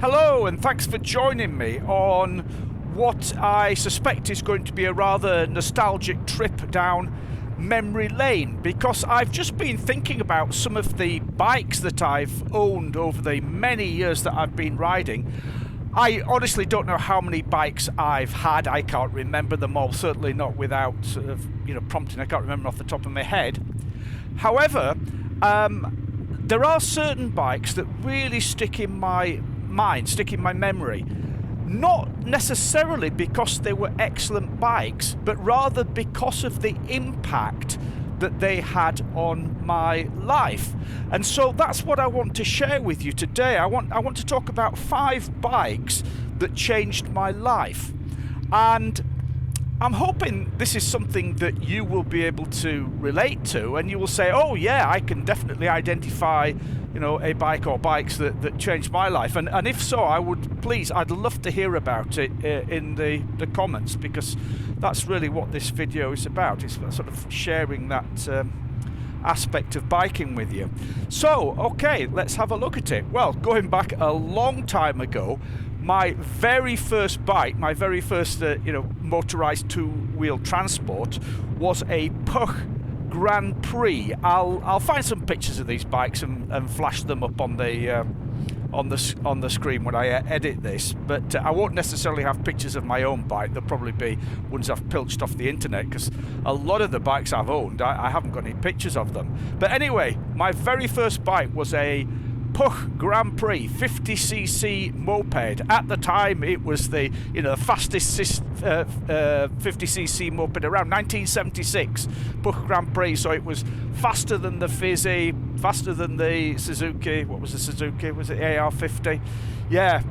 Hello, and thanks for joining me on what I suspect is going to be a rather nostalgic trip down memory lane, because I've just been thinking about some of the bikes that I've owned over the many years that I've been riding. I honestly don't know how many bikes I've had. I can't remember them all, certainly not without prompting. I can't remember off the top of my head. However, there are certain bikes that really stick in my mind, stick in my memory. Not necessarily because they were excellent bikes, but rather because of the impact that they had on my life. And so that's what I want to share with you today. I want to talk about 5 bikes that changed my life. And I'm hoping this is something that you will be able to relate to, and you will say, oh yeah, I can definitely identify a bike or bikes that changed my life. And if so, I'd love to hear about it in the comments, because that's really what this video is about. It's sort of sharing that aspect of biking with you. So, okay, let's have a look at it. Well, going back a long time ago, my very first bike, my very first motorized two-wheel transport was a Puch Grand Prix. I'll find some pictures of these bikes and flash them up on the screen when I edit this, but I won't necessarily have pictures of my own bike. They'll probably be ones I've pilched off the internet, because a lot of the bikes I've owned, I haven't got any pictures of them. But anyway, my very first bike was a Puch Grand Prix 50cc moped. At the time, it was the fastest 50cc moped around. 1976 Puch Grand Prix. So it was faster than the Fizzy, faster than the Suzuki. What was the Suzuki? Was it AR50? Yeah,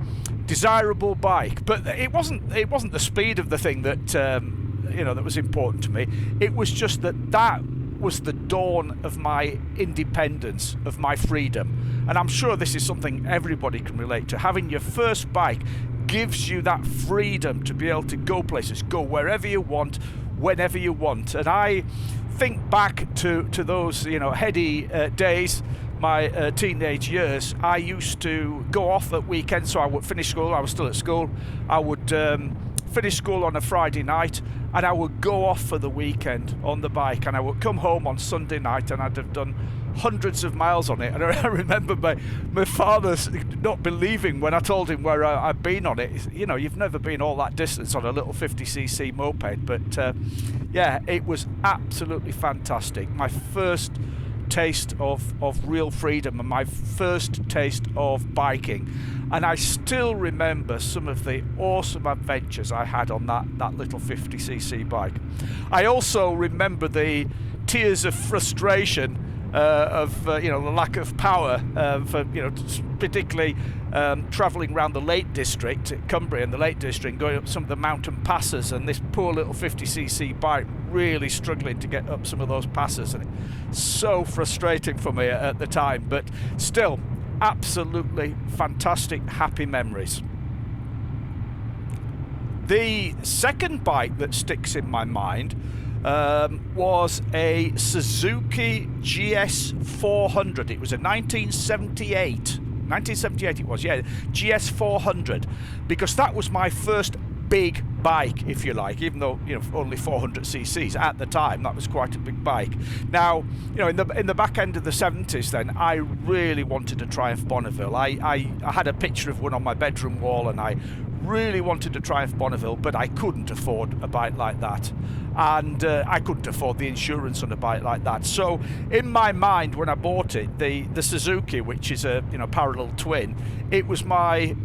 desirable bike. But it wasn't the speed of the thing that that was important to me. It was just that was the dawn of my independence, of my freedom. And I'm sure this is something everybody can relate to. Having your first bike gives you that freedom to be able to go places, go wherever you want, whenever you want. And I think back to those heady days, my teenage years. I used to go off at weekends, so I would finish school. I was still at school. I would finish school on a Friday night, and I would go off for the weekend on the bike, and I would come home on Sunday night, and I'd have done hundreds of miles on it. And I remember my father not believing when I told him where I'd been on it. You've never been all that distance on a little 50cc moped, but yeah, it was absolutely fantastic. My first taste of real freedom and my first taste of biking. And I still remember some of the awesome adventures I had on that little 50cc bike. I also remember the tears of frustration of the lack of power for particularly travelling around the Lake District, Cumbria and the Lake District, going up some of the mountain passes, and this poor little 50cc bike really struggling to get up some of those passes, and it's so frustrating for me at the time, but still absolutely fantastic, happy memories. The second bike that sticks in my mind was a Suzuki GS400. It was a 1978 it was, yeah, GS400, because that was my first big bike, if you like, even though only 400 cc's at the time. That was quite a big bike. Now, in the back end of the 70s, then I really wanted a Triumph Bonneville. I had a picture of one on my bedroom wall, and I really wanted a Triumph Bonneville, but I couldn't afford a bike like that, and I couldn't afford the insurance on a bike like that. So in my mind, when I bought it, the Suzuki, which is a parallel twin, it was my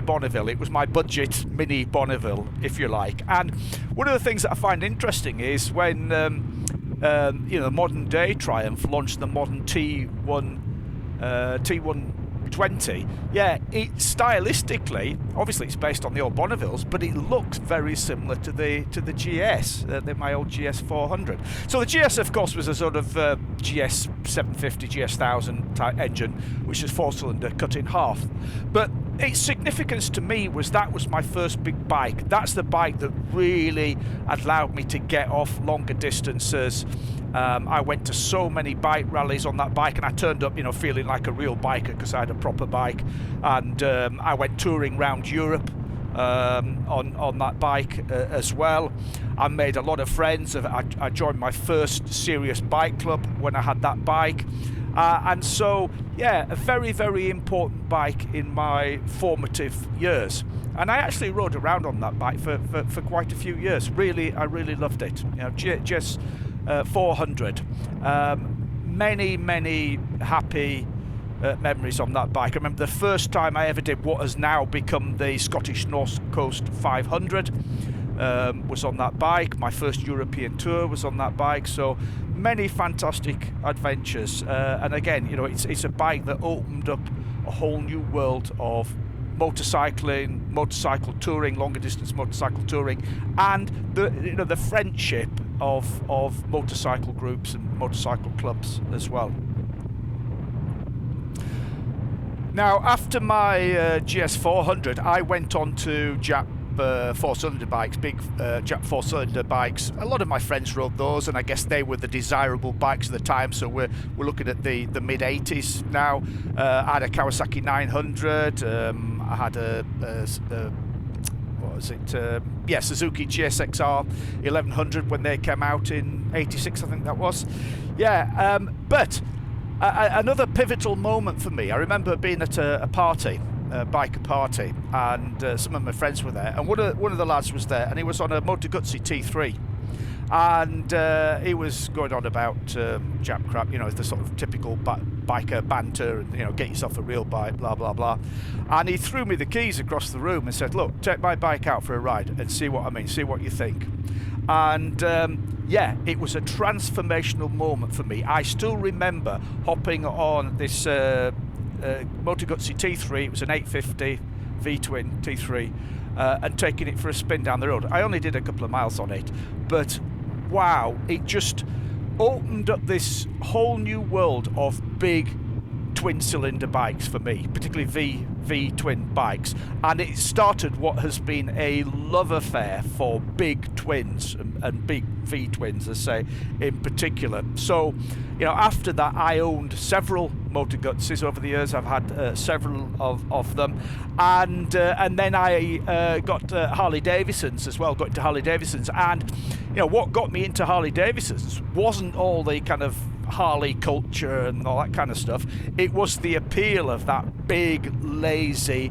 Bonneville. It was my budget mini Bonneville, if you like. And one of the things that I find interesting is when the modern day Triumph launched the modern T120. Yeah, it stylistically, obviously it's based on the old Bonnevilles, but it looks very similar to the GS, my old GS400. So the GS, of course, was a sort of GS 750, GS 1000 type engine, which is 4-cylinder cut in half. But its significance to me was that was my first big bike. That's the bike that really allowed me to get off longer distances. I went to so many bike rallies on that bike, and I turned up, feeling like a real biker because I had a proper bike. And I went touring around Europe on that bike as well. I made a lot of friends. I joined my first serious bike club when I had that bike. And so, yeah, a very, very important bike in my formative years. And I actually rode around on that bike for quite a few years. I really loved it. GS 400. Many, many happy memories on that bike. I remember the first time I ever did what has now become the Scottish North Coast 500 was on that bike. My first European tour was on that bike. So many fantastic adventures. And again, it's a bike that opened up a whole new world of motorcycling, motorcycle touring, longer distance motorcycle touring, and the friendship of motorcycle groups and motorcycle clubs as well. Now, after my GS 400, I went on to Jap 4-cylinder bikes, big Jap 4-cylinder bikes. A lot of my friends rode those, and I guess they were the desirable bikes at the time. So we're looking at the mid 80s now. I had a Kawasaki 900. I had a Suzuki GSXR 1100 when they came out in 86, I think that was. Yeah, but another pivotal moment for me. I remember being at a party. Biker party, and some of my friends were there, and one of the lads was there, and he was on a Moto Guzzi T3, and he was going on about Jap crap, the sort of typical biker banter, and get yourself a real bike, blah blah blah. And he threw me the keys across the room and said, "Look, take my bike out for a ride and see what you think." And yeah, it was a transformational moment for me. I still remember hopping on this Moto Guzzi T3. It was an 850 V-twin T3, and taking it for a spin down the road. I only did a couple of miles on it, but wow, it just opened up this whole new world of big twin cylinder bikes for me, particularly V twin bikes, and it started what has been a love affair for big twins and big V twins, as I say, in particular. So after that, I owned several Moto Guzzis over the years. I've had several of them, and then I got Harley Davidsons as well. Got into Harley Davidsons, and what got me into Harley Davidsons wasn't all the kind of Harley culture and all that kind of stuff. It was the appeal of that big, lazy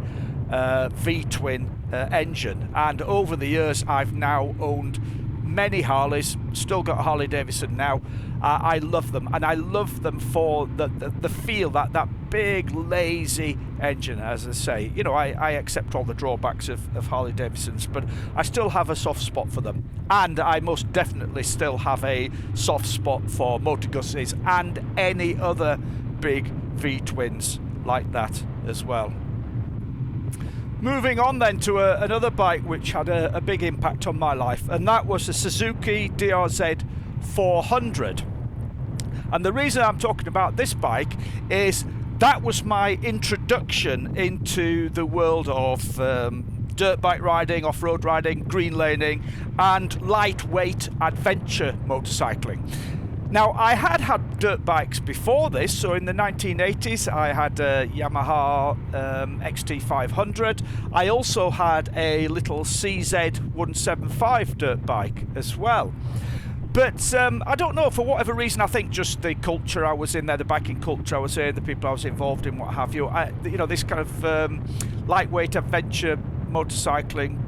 V-twin engine. And over the years, I've now owned many Harleys. Still got a Harley Davidson now. I love them, and I love them for the feel, that big, lazy engine. As I say, I accept all the drawbacks of Harley Davidsons, but I still have a soft spot for them. And I most definitely still have a soft spot for Moto Guzzis and any other big V-twins like that as well. Moving on then to another bike which had a big impact on my life, and that was the Suzuki DRZ 400. And the reason I'm talking about this bike is that was my introduction into the world of dirt bike riding, off-road riding, green laning, and lightweight adventure motorcycling. Now, I had dirt bikes before this. So in the 1980s, I had a Yamaha XT500. I also had a little CZ175 dirt bike as well. But I don't know, for whatever reason, I think just the culture I was in there, the biking culture I was in, the people I was involved in, what have you, this kind of lightweight adventure motorcycling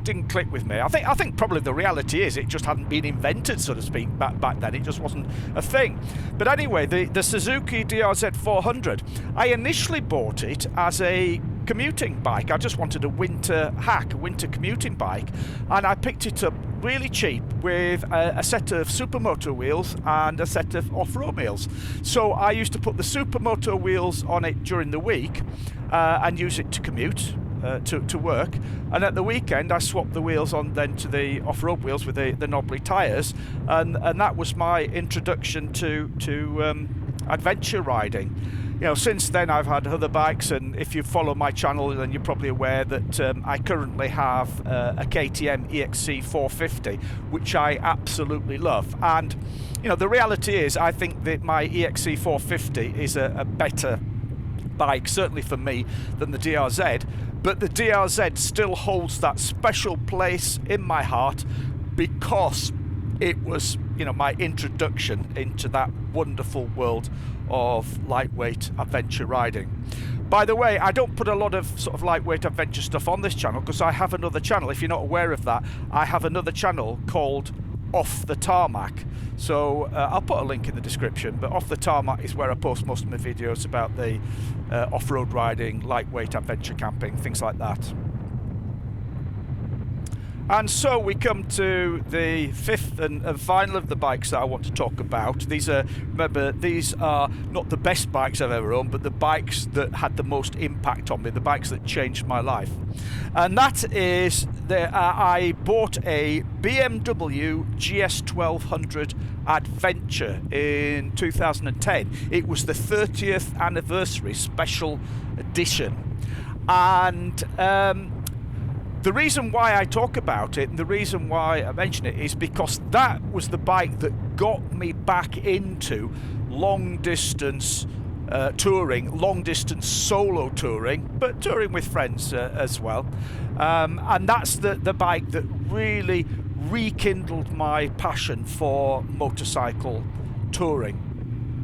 didn't click with me. I think probably the reality is it just hadn't been invented, so to speak, back then. It just wasn't a thing. But anyway, the Suzuki DRZ 400, I initially bought it as a commuting bike. I just wanted a winter hack, a winter commuting bike, and I picked it up really cheap with a set of Supermoto wheels and a set of off-road wheels. So I used to put the Supermoto wheels on it during the week and use it to commute to work, and at the weekend I swapped the wheels on then to the off-road wheels with the knobbly tyres, and that was my introduction to adventure riding. since then I've had other bikes, and if you follow my channel, then you're probably aware that I currently have a KTM EXC 450, which I absolutely love. And the reality is, I think that my EXC 450 is a better bike, certainly for me, than the DRZ. But the DRZ still holds that special place in my heart because it was, my introduction into that wonderful world of lightweight adventure riding. By the way, I don't put a lot of sort of lightweight adventure stuff on this channel because I have another channel. If you're not aware of that, I have another channel called Off the Tarmac. So I'll put a link in the description, but Off the Tarmac is where I post most of my videos about the off-road riding, lightweight adventure camping, things like that. And so we come to the fifth and final of the bikes that I want to talk about. Remember, these are not the best bikes I've ever owned, but the bikes that had the most impact on me, the bikes that changed my life. And that is, I bought a BMW GS 1200 Adventure in 2010. It was the 30th anniversary special edition. And the reason why I talk about it and the reason why I mention it is because that was the bike that got me back into long distance touring, long distance solo touring, but touring with friends as well. And that's the bike that really rekindled my passion for motorcycle touring.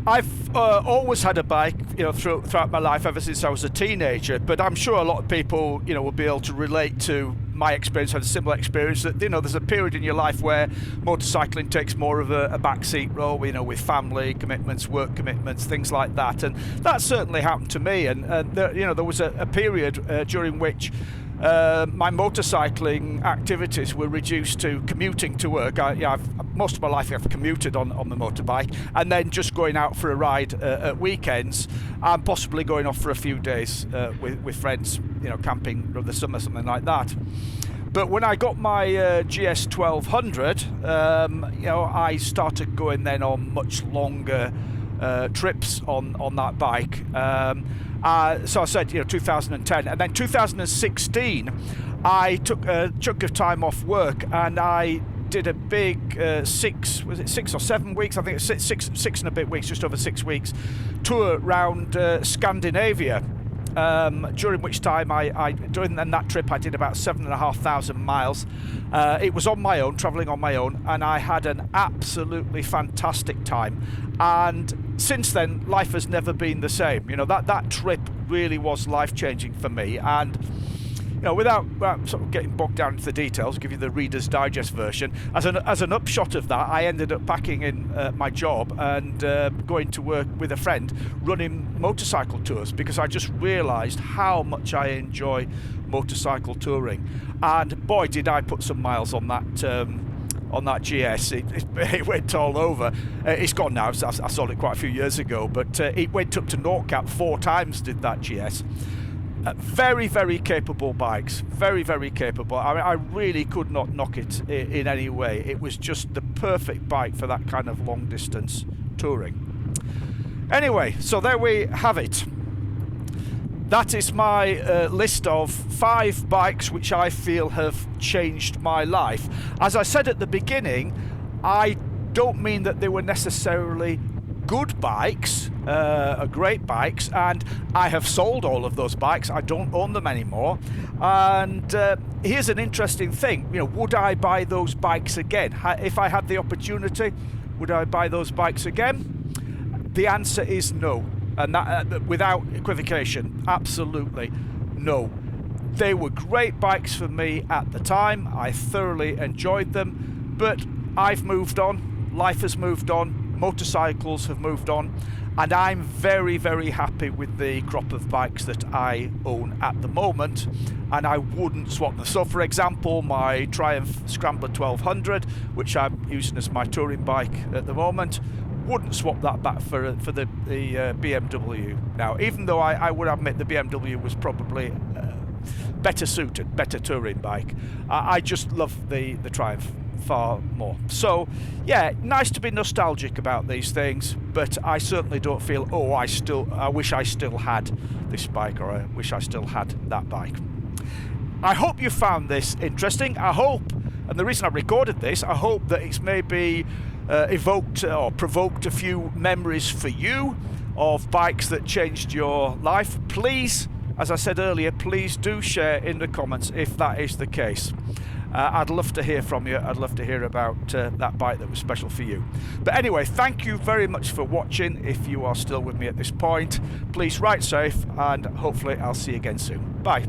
I've always had a bike, throughout my life, ever since I was a teenager. But I'm sure a lot of people, will be able to relate to my experience, had a similar experience. That there's a period in your life where motorcycling takes more of a backseat role, with family commitments, work commitments, things like that. And that certainly happened to me. And there was a period during which my motorcycling activities were reduced to commuting to work. Most of my life I've commuted on the motorbike, and then just going out for a ride at weekends, and possibly going off for a few days with friends, camping over the summer, something like that. But when I got my GS 1200, I started going then on much longer trips on that bike. So I said, 2010, and then 2016, I took a chunk of time off work, and I did a big 6 or 7 weeks? I think it's six and a bit weeks, just over 6 weeks, tour around Scandinavia. During which time during that trip I did about 7,500 miles. It was on my own, travelling on my own, and I had an absolutely fantastic time. And since then, life has never been the same. That trip really was life-changing for me. And without sort of getting bogged down into the details, I'll give you the Reader's Digest version. As an upshot of that, I ended up packing in my job and going to work with a friend running motorcycle tours, because I just realised how much I enjoy motorcycle touring. And boy, did I put some miles on that GS. It went all over. It's gone now. I sold it quite a few years ago, but it went up to Nordkapp 4 times, did that GS. Very, very capable bikes. Very, very capable. I really could not knock it in any way. It was just the perfect bike for that kind of long distance touring. Anyway, so there we have it. That is my list of 5 bikes which I feel have changed my life. As I said at the beginning, I don't mean that they were necessarily good bikes, great bikes, and I have sold all of those bikes. I don't own them anymore. And here's an interesting thing. Would I buy those bikes again? If I had the opportunity, would I buy those bikes again? The answer is no. And that, without equivocation, absolutely no. They were great bikes for me at the time. I thoroughly enjoyed them, but I've moved on. Life has moved on. Motorcycles have moved on, and I'm very, very happy with the crop of bikes that I own at the moment, and I wouldn't swap them. So, for example, my Triumph Scrambler 1200, which I'm using as my touring bike at the moment, wouldn't swap that back for the BMW. Now, even though I would admit the BMW was probably better suited, better touring bike, I just love the Triumph far more. So yeah, nice to be nostalgic about these things, but I certainly don't feel, oh, I wish I still had this bike, or I wish I still had that bike. I hope you found this interesting. I hope, and the reason I recorded this, I hope that it's maybe evoked or provoked a few memories for you of bikes that changed your life. Please, as I said earlier, please do share in the comments if that is the case. I'd love to hear from you. I'd love to hear about that bike that was special for you. But anyway, thank you very much for watching. If you are still with me at this point, please ride safe, and hopefully I'll see you again soon. Bye.